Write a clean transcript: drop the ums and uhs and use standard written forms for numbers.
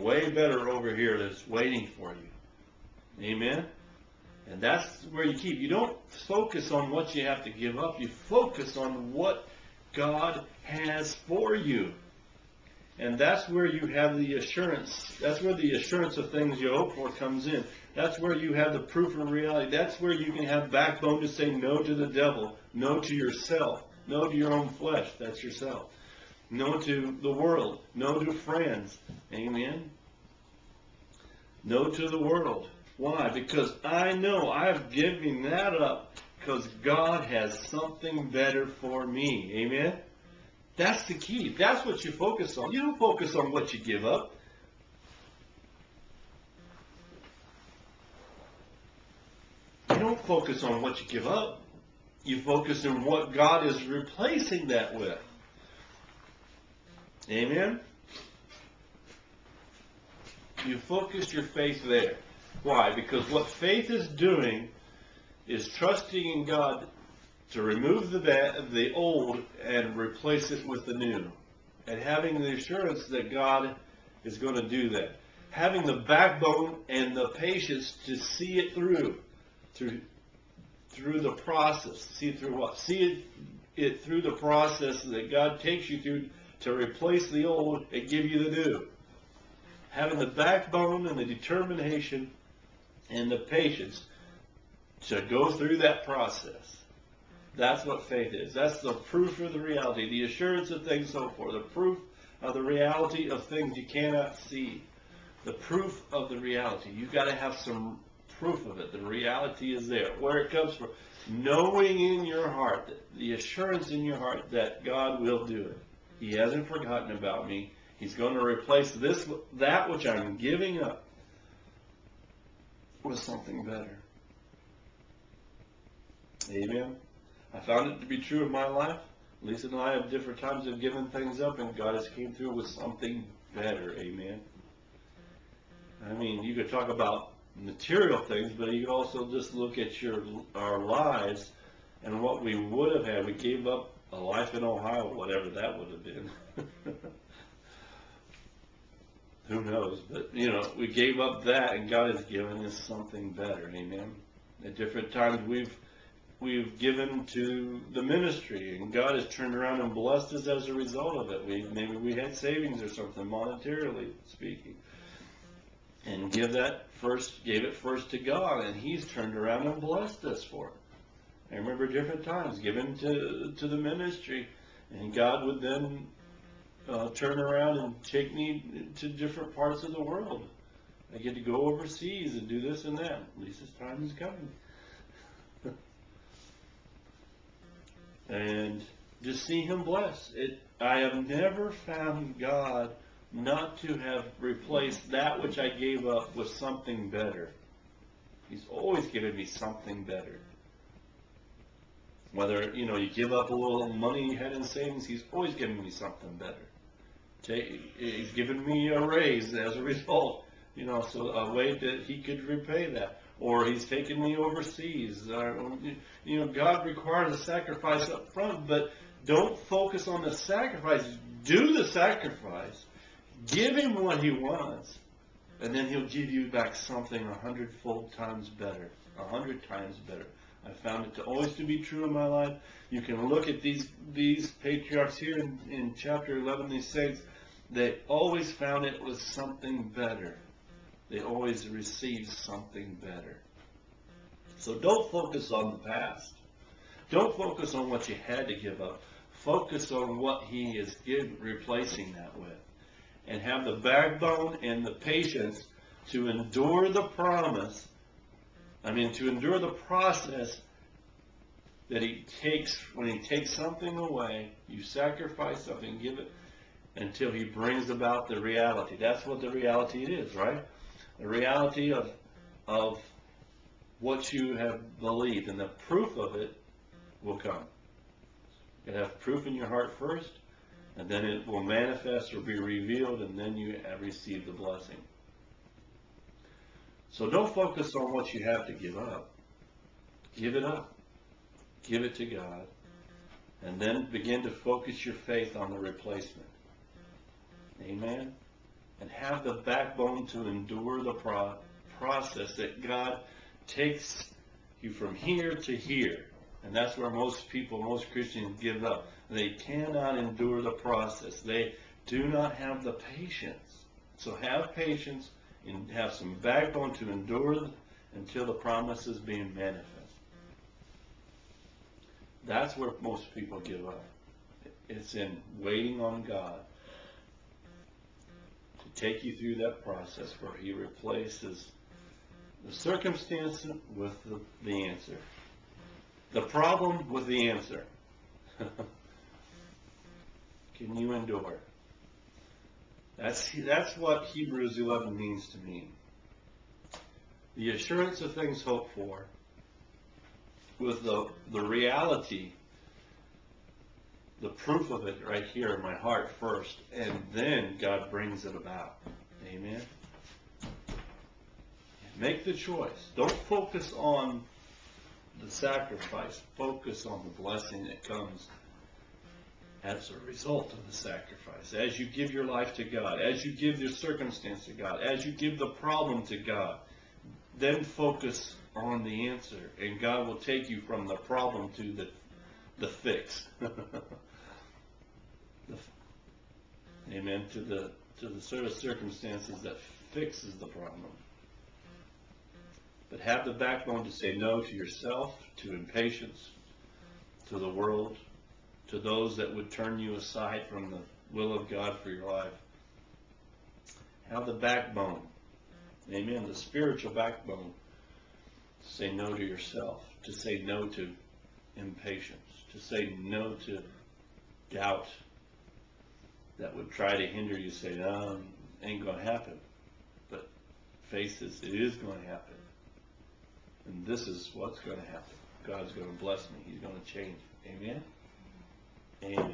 way better over here that's waiting for you. Amen? And that's where you keep. You don't focus on what you have to give up. You focus on what God has for you. And that's where you have the assurance. That's where the assurance of things you hope for comes in. That's where you have the proof of reality. That's where you can have backbone to say no to the devil, no to yourself, no to your own flesh. That's yourself. No to the world, no to friends. Amen? No to the world. Why? Because I know I've given that up because God has something better for me. Amen? That's the key. That's what you focus on. You don't focus on what you give up. You don't focus on what you give up. You focus on what God is replacing that with. Amen? You focus your faith there. Why? Because what faith is doing is trusting in God to remove the old and replace it with the new. And having the assurance that God is going to do that. Having the backbone and the patience to see it through the process. See it through what? See it through the process that God takes you through to replace the old and give you the new. Having the backbone and the determination and the patience to go through that process. That's what faith is. That's the proof of the reality, the assurance of things so forth, the proof of the reality of things you cannot see. The proof of the reality. You've got to have some proof of it. The reality is there. Where it comes from. Knowing in your heart, the assurance in your heart that God will do it. He hasn't forgotten about me. He's going to replace that which I'm giving up with something better. Amen. I found it to be true in my life. Lisa and I have different times of giving things up, and God has came through with something better. Amen. I mean, you could talk about material things, but you could also just look at our lives and what we would have had. We gave up a life in Ohio, whatever that would have been. Who knows? But, we gave up that, and God has given us something better. Amen. At different times we've given to the ministry, and God has turned around and blessed us as a result of it. Maybe we had savings or something, monetarily speaking, and gave it first to God, and He's turned around and blessed us for it. I remember different times giving to the ministry, and God would then turn around and take me to different parts of the world. I get to go overseas and do this and that. Lisa's time is coming. And just see Him bless. I have never found God not to have replaced that which I gave up with something better. He's always given me something better. Whether, you give up a little money you had in savings, He's always given me something better. He's given me a raise as a result, so a way that He could repay that. Or He's taken me overseas. God requires a sacrifice up front, but don't focus on the sacrifice. Do the sacrifice. Give Him what He wants, and then He'll give you back something 100-fold times better, 100 times better. I found it to always to be true in my life. You can look at these patriarchs here in chapter 11, these saints. They always found it was something better. They always received something better. So don't focus on the past. Don't focus on what you had to give up. Focus on what He is replacing that with. And have the backbone and the patience to endure the promise. To endure the process that He takes. When He takes something away, you sacrifice something, give it, until He brings about the reality. That's what the reality is, right? The reality of what you have believed, and the proof of it will come. You have proof in your heart first, and then it will manifest or be revealed, and then you have received the blessing. So don't focus on what you have to give up. Give it up. Give it to God. And then begin to focus your faith on the replacement. Amen? and have the backbone to endure the process that God takes you from here to here. And that's where most people, most Christians give up. They cannot endure the process. They do not have the patience. So have patience and have some backbone to endure until the promise is being manifest. That's where most people give up. It's in waiting on God to take you through that process where He replaces the circumstance with the answer. The problem with the answer. Can you endure? That's what Hebrews 11 means to me. The assurance of things hoped for, with the reality, the proof of it right here in my heart first, and then God brings it about. Amen? Make the choice. Don't focus on the sacrifice. Focus on the blessing that comes as a result of the sacrifice. As you give your life to God, as you give your circumstance to God, as you give the problem to God, then focus on the answer, and God will take you from the problem to the fix. Amen. To the sort of circumstances that fixes the problem. But have the backbone to say no to yourself, to impatience, to the world, to those that would turn you aside from the will of God for your life. Have the backbone. Amen. The spiritual backbone. To say no to yourself. To say no to impatience. To say no to doubt that would try to hinder you. Say, no, ain't going to happen. But face this, it is going to happen. And this is what's going to happen. God's going to bless me. He's going to change. Amen? Amen.